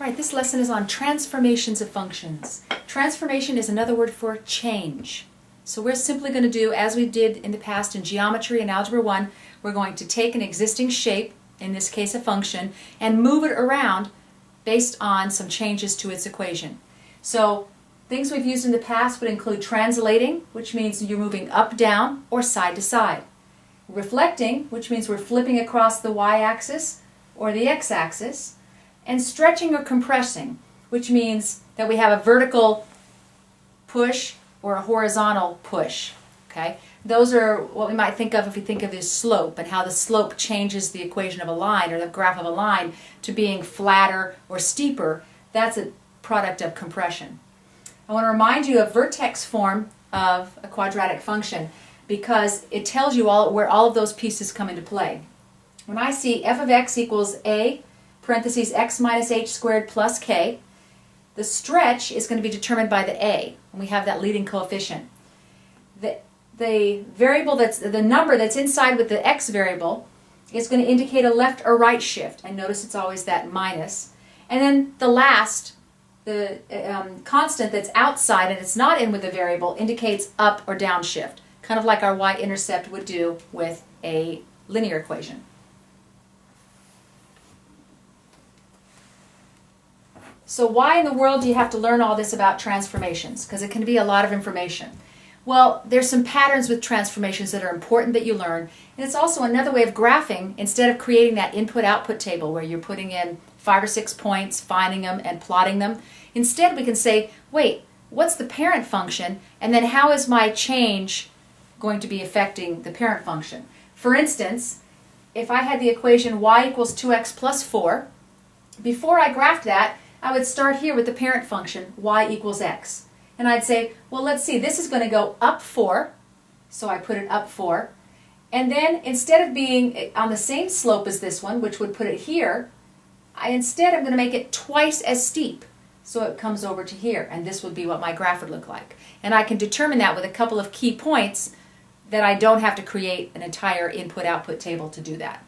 All right, this lesson is on transformations of functions. Transformation is another word for change. So we're simply going to do, as we did in the past in geometry and Algebra 1, we're going to take an existing shape, in this case a function, and move it around based on some changes to its equation. So things we've used in the past would include translating, which means you're moving up, down, or side to side. Reflecting, which means we're flipping across the y-axis or the x-axis. And stretching or compressing, which means that we have a vertical push or a horizontal push. Okay? Those are what we might think of if we think of as slope and how the slope changes the equation of a line or the graph of a line to being flatter or steeper. That's a product of compression. I want to remind you of vertex form of a quadratic function because it tells you where all of those pieces come into play. When I see f of x equals a parentheses x minus h squared plus k, the stretch is going to be determined by the a, and we have that leading coefficient. The variable the number that's inside with the x variable is going to indicate a left or right shift, and notice it's always that minus. And then the last, the constant that's outside and it's not in with the variable, indicates up or down shift, kind of like our y-intercept would do with a linear equation. So why in the world do you have to learn all this about transformations? Because it can be a lot of information. Well, there's some patterns with transformations that are important that you learn, and it's also another way of graphing instead of creating that input-output table where you're putting in 5 or 6 points, finding them, and plotting them. Instead, we can say, wait, what's the parent function, and then how is my change going to be affecting the parent function? For instance, if I had the equation y equals 2x plus 4, before I graphed that, I would start here with the parent function, y equals x. And I'd say, well, let's see, this is going to go up 4, so I put it up 4. And then instead of being on the same slope as this one, which would put it here, I'm going to make it twice as steep. So it comes over to here, and this would be what my graph would look like. And I can determine that with a couple of key points that I don't have to create an entire input-output table to do that.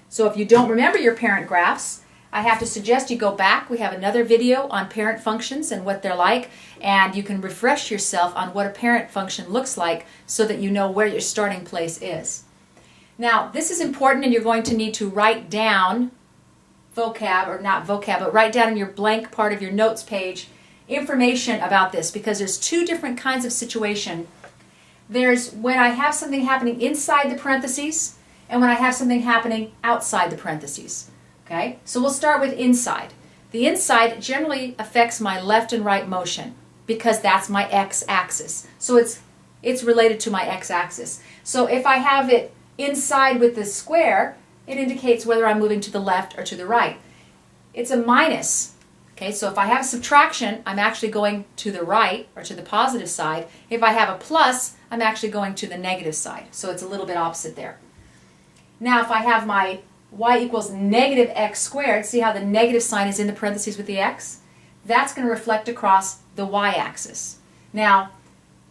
So if you don't remember your parent graphs, I have to suggest you go back. We have another video on parent functions and what they're like, and you can refresh yourself on what a parent function looks like so that you know where your starting place is. Now, this is important, and you're going to need to write down vocab, or not vocab, but write down in your blank part of your notes page information about this, because there's two different kinds of situation. There's when I have something happening inside the parentheses, and when I have something happening outside the parentheses. Okay? So we'll start with inside. The inside generally affects my left and right motion because that's my x-axis. So it's related to my x-axis. So if I have it inside with the square, it indicates whether I'm moving to the left or to the right. It's a minus. Okay? So if I have a subtraction, I'm actually going to the right or to the positive side. If I have a plus, I'm actually going to the negative side. So it's a little bit opposite there. Now, if I have my y equals negative x squared, see how the negative sign is in the parentheses with the x? That's going to reflect across the y-axis. Now,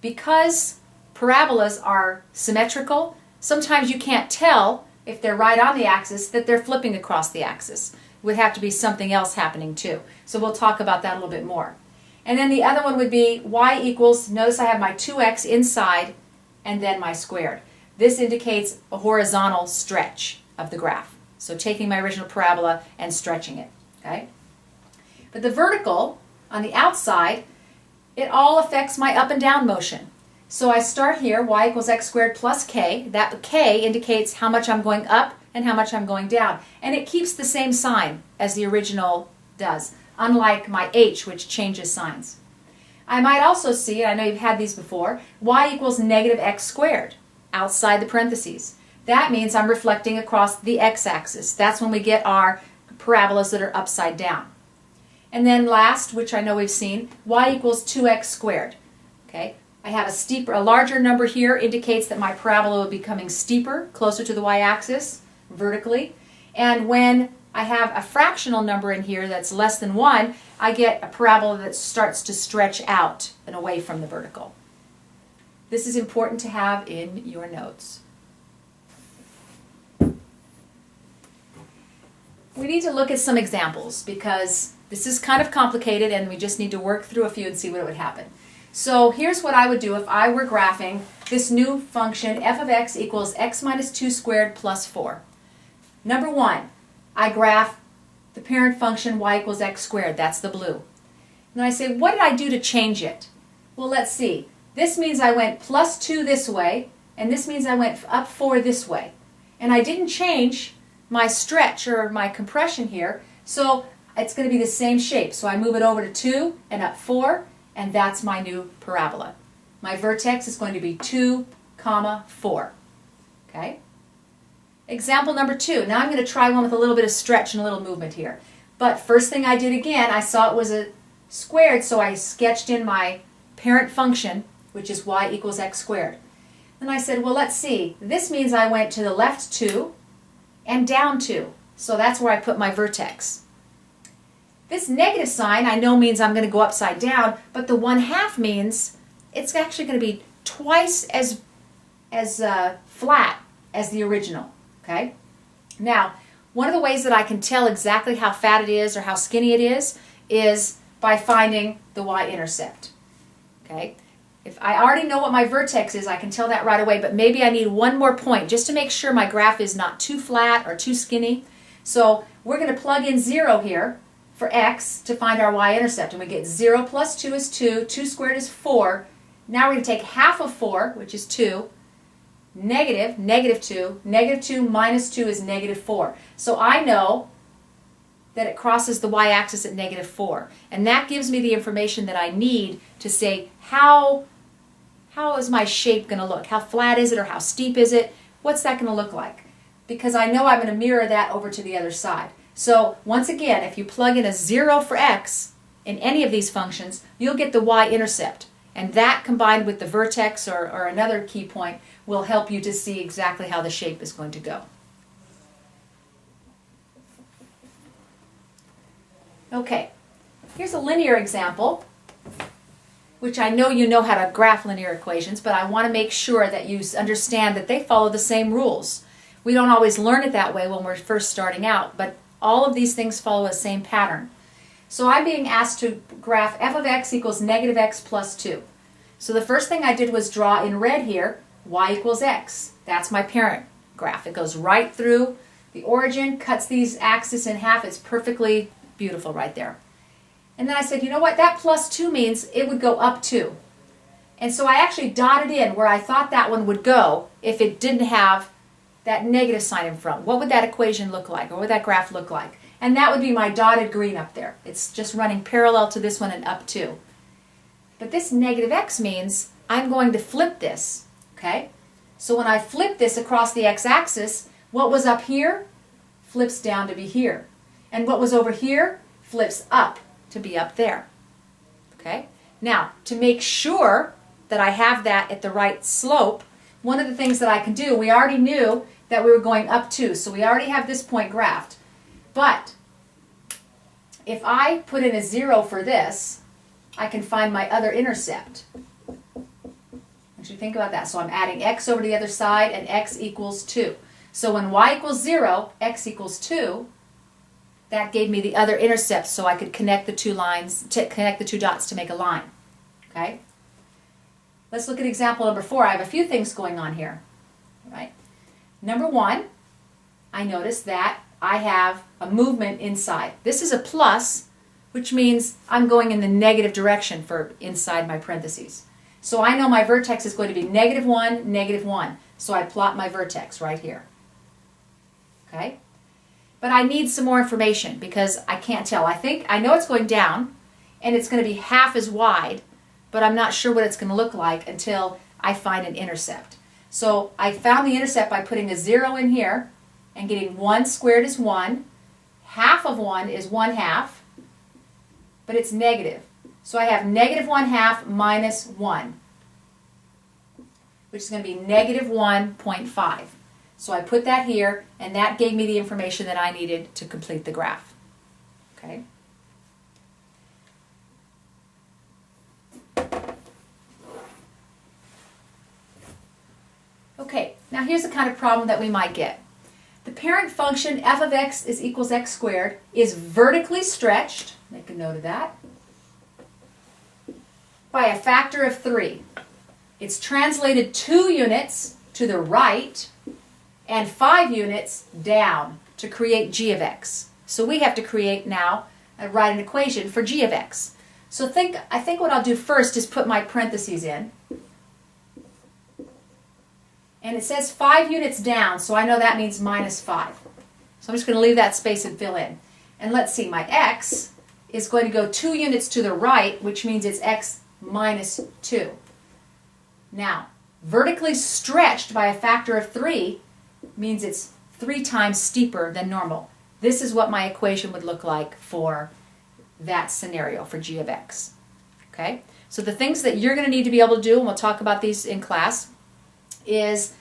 because parabolas are symmetrical, sometimes you can't tell if they're right on the axis that they're flipping across the axis. It would have to be something else happening too. So we'll talk about that a little bit more. And then the other one would be y equals, notice I have my 2x inside and then my squared. This indicates a horizontal stretch of the graph. So taking my original parabola and stretching it. Okay? But the vertical, on the outside, it all affects my up and down motion. So I start here, y equals x squared plus k. That k indicates how much I'm going up and how much I'm going down. And it keeps the same sign as the original does, unlike my h, which changes signs. I might also see, I know you've had these before, y equals negative x squared. Outside the parentheses. That means I'm reflecting across the x-axis. That's when we get our parabolas that are upside down. And then last, which I know we've seen, y equals 2x squared. Okay? I have a larger number here indicates that my parabola will be becoming steeper, closer to the y-axis, vertically. And when I have a fractional number in here that's less than 1, I get a parabola that starts to stretch out and away from the vertical. This is important to have in your notes. we need to look at some examples because this is kind of complicated and we just need to work through a few and see what would happen. So here's what I would do if I were graphing this new function f of x equals x minus 2 squared plus 4. Number one, I graph the parent function y equals x squared. That's the blue. And then I say, what did I do to change it? Well, let's see. This means I went plus 2 this way, and this means I went up 4 this way. And I didn't change my stretch or my compression here, so it's going to be the same shape. So I move it over to 2 and up 4, and that's my new parabola. My vertex is going to be 2, 4. Okay? Example number 2. Now I'm going to try one with a little bit of stretch and a little movement here. But first thing I did again, I saw it was a squared, so I sketched in my parent function, which is y equals x squared. Then I said, well, let's see. This means I went to the left 2 and down 2. So that's where I put my vertex. This negative sign I know means I'm going to go upside down, but the 1/2 means it's actually going to be twice as flat as the original. Okay? Now, one of the ways that I can tell exactly how fat it is or how skinny it is by finding the y-intercept. Okay? If I already know what my vertex is, I can tell that right away, but maybe I need one more point just to make sure my graph is not too flat or too skinny. So we're going to plug in 0 here for x to find our y-intercept, and we get 0 plus 2 is 2, 2 squared is 4. Now we're going to take half of 4, which is 2, negative 2, negative 2 minus 2 is negative 4. So I know that it crosses the y-axis at negative 4. And that gives me the information that I need to say how is my shape going to look? How flat is it or how steep is it? What's that going to look like? Because I know I'm going to mirror that over to the other side. So once again, if you plug in a 0 for x in any of these functions, you'll get the y-intercept. And that combined with the vertex or another key point will help you to see exactly how the shape is going to go. Okay, here's a linear example, which I know you know how to graph linear equations, but I want to make sure that you understand that they follow the same rules. We don't always learn it that way when we're first starting out, but all of these things follow the same pattern. So I'm being asked to graph f of x equals negative x plus 2. So the first thing I did was draw in red here y equals x. That's my parent graph. It goes right through the origin, cuts these axes in half. It's perfectly beautiful right there. And then I said, you know what, that plus 2 means it would go up 2. And so I actually dotted in where I thought that one would go if it didn't have that negative sign in front. What would that equation look like, or what would that graph look like? And that would be my dotted green up there. It's just running parallel to this one and up 2. But this negative x means I'm going to flip this, okay? So when I flip this across the x-axis, what was up here flips down to be here. And what was over here flips up to be up there. Okay? Now, to make sure that I have that at the right slope, one of the things that I can do, we already knew that we were going up 2, so we already have this point graphed. But if I put in a 0 for this, I can find my other intercept. What do you think about that? So I'm adding x over to the other side, and x equals 2. So when y equals 0, x equals 2, that gave me the other intercept so I could connect the two lines, connect the two dots to make a line. Okay? Let's look at example number 4. I have a few things going on here. Right? Number 1, I notice that I have a movement inside. This is a plus, which means I'm going in the negative direction for inside my parentheses. So I know my vertex is going to be negative 1, negative 1. So I plot my vertex right here. Okay? But I need some more information because I can't tell. I know it's going down and it's going to be half as wide, but I'm not sure what it's going to look like until I find an intercept. So I found the intercept by putting a 0 in here and getting 1 squared is 1. Half of 1 is 1/2, but it's negative. So I have negative 1/2 minus 1, which is going to be negative 1.5. So I put that here, and that gave me the information that I needed to complete the graph. Okay? Okay, now here's the kind of problem that we might get. the parent function f of x is equals x squared is vertically stretched, make a note of that, by a factor of 3. It's translated 2 units to the right and 5 units down to create g of x. So we have to create now, write an equation for g of x. So I think what I'll do first is put my parentheses in. And it says 5 units down, so I know that means minus 5. So I'm just going to leave that space and fill in. And let's see, my x is going to go 2 units to the right, which means it's x minus 2. Now, vertically stretched by a factor of 3 means it's 3 times steeper than normal. This is what my equation would look like for that scenario for g of x. Okay? So the things that you're going to need to be able to do, and we'll talk about these in class, is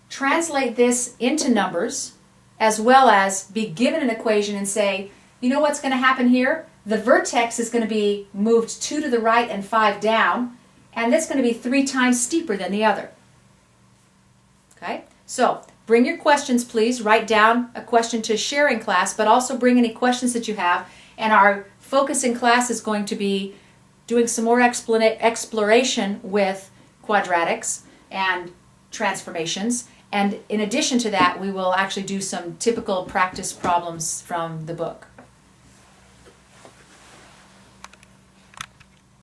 translate this into numbers as well as be given an equation and say, you know what's going to happen here? The vertex is going to be moved 2 to the right and 5 down, and that's going to be 3 times steeper than the other. Okay? So bring your questions, please. Write down a question to share in class, but also bring any questions that you have. And our focus in class is going to be doing some more exploration with quadratics and transformations. And in addition to that, we will actually do some typical practice problems from the book.